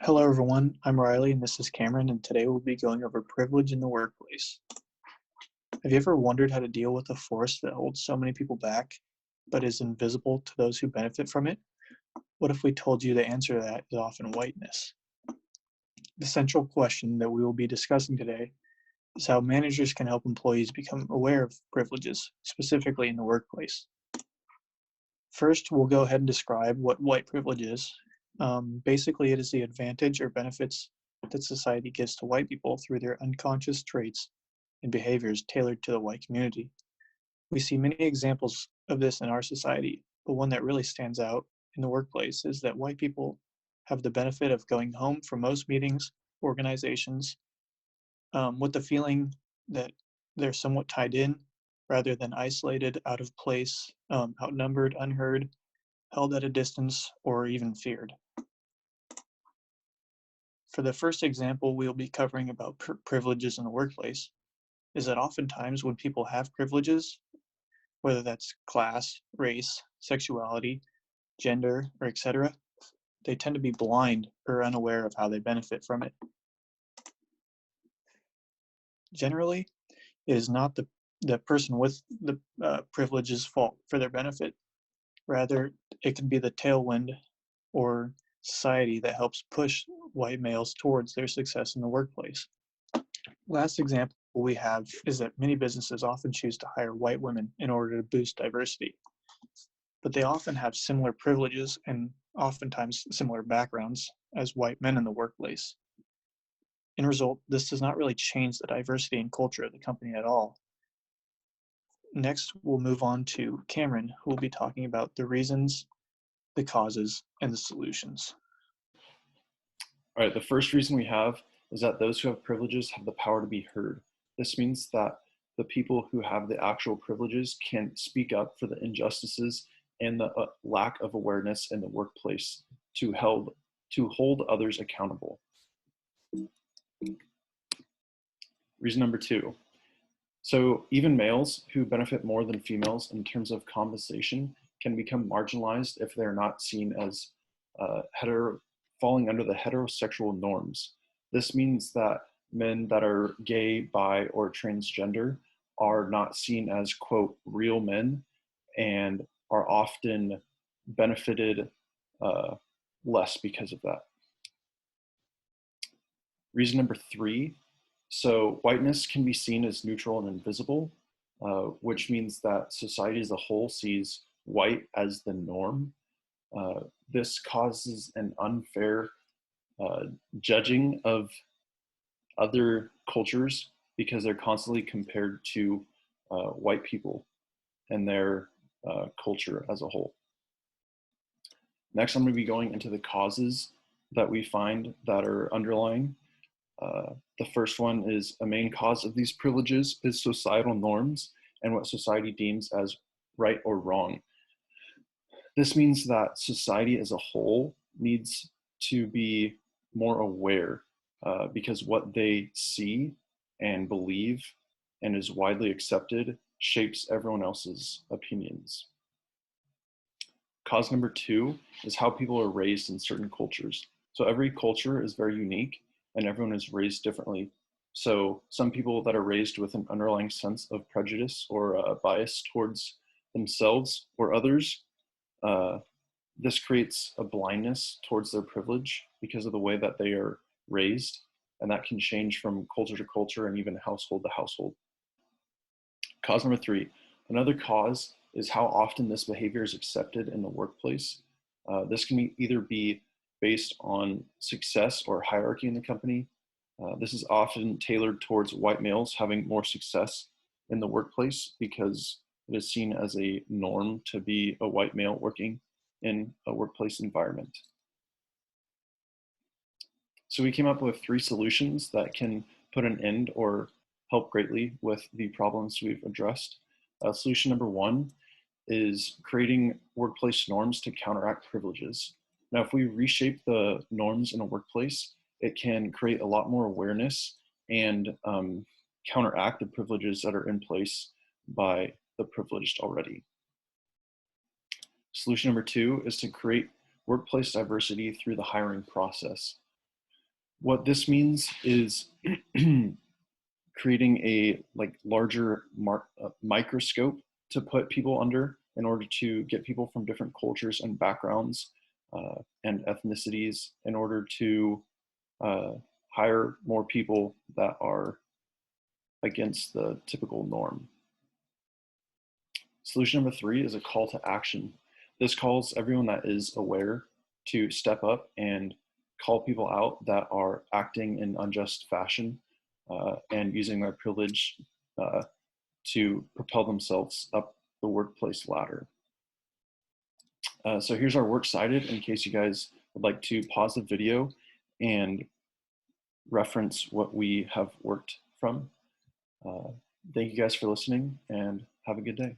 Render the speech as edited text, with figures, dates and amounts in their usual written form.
Hello, everyone. I'm Riley, and this is Cameron, and today we'll be going over privilege in the workplace. Have you ever wondered how to deal with a force that holds so many people back, but is invisible to those who benefit from it? What if we told you the answer to that is often whiteness? The central question that we will be discussing today is how managers can help employees become aware of privileges, specifically in the workplace. First, we'll go ahead and describe what white privilege is. Basically, it is the advantage or benefits that society gives to white people through their unconscious traits and behaviors tailored to the white community. We see many examples of this in our society, but one that really stands out in the workplace is that white people have the benefit of going home from most meetings, organizations, with the feeling that they're somewhat tied in rather than isolated, out of place, outnumbered, unheard, held at a distance, or even feared. For the first example we'll be covering about privileges in the workplace is that oftentimes when people have privileges, whether that's class, race, sexuality, gender, or etc., they tend to be blind or unaware of how they benefit from it. Generally, it is not the person with the privilege's fault for their benefit. Rather, it can be the tailwind or society that helps push white males towards their success in the workplace. Last example we have is that many businesses often choose to hire white women in order to boost diversity, but they often have similar privileges and oftentimes similar backgrounds as white men in the workplace. In result, this does not really change the diversity and culture of the company at all. Next, we'll move on to Cameron, who will be talking about the reasons, the causes, and the solutions. All right, the first reason we have is that those who have privileges have the power to be heard. This means that the people who have the actual privileges can speak up for the injustices and the lack of awareness in the workplace to hold others accountable. Reason number two. So even males who benefit more than females in terms of compensation can become marginalized if they're not seen as falling under the heterosexual norms. This means that men that are gay, bi, or transgender are not seen as, quote, real men and are often benefited less because of that. Reason number three, so whiteness can be seen as neutral and invisible, which means that society as a whole sees white as the norm. This causes an unfair judging of other cultures because they're constantly compared to white people and their culture as a whole. Next, I'm going to be going into the causes that we find that are underlying. The first one is a main cause of these privileges is societal norms and what society deems as right or wrong. This means that society as a whole needs to be more aware because what they see and believe and is widely accepted shapes everyone else's opinions. Cause number two is how people are raised in certain cultures. So every culture is very unique and everyone is raised differently. So some people that are raised with an underlying sense of prejudice or bias towards themselves or others, this creates a blindness towards their privilege because of the way that they are raised, and that can change from culture to culture and even household to household. Cause number three, another cause is how often this behavior is accepted in the workplace. This can either be based on success or hierarchy in the company. This is often tailored towards white males having more success in the workplace because it is seen as a norm to be a white male working in a workplace environment. So we came up with 3 solutions that can put an end or help greatly with the problems we've addressed. Solution number 1 is creating workplace norms to counteract privileges. Now, if we reshape the norms in a workplace, it can create a lot more awareness and counteract the privileges that are in place by the privileged already. Solution number 2 is to create workplace diversity through the hiring process. What this means is creating a larger microscope to put people under in order to get people from different cultures and backgrounds and ethnicities in order to hire more people that are against the typical norm. Solution number 3 is a call to action. This calls everyone that is aware to step up and call people out that are acting in unjust fashion and using their privilege to propel themselves up the workplace ladder. So here's our work cited in case you guys would like to pause the video and reference what we have worked from. Thank you guys for listening and have a good day.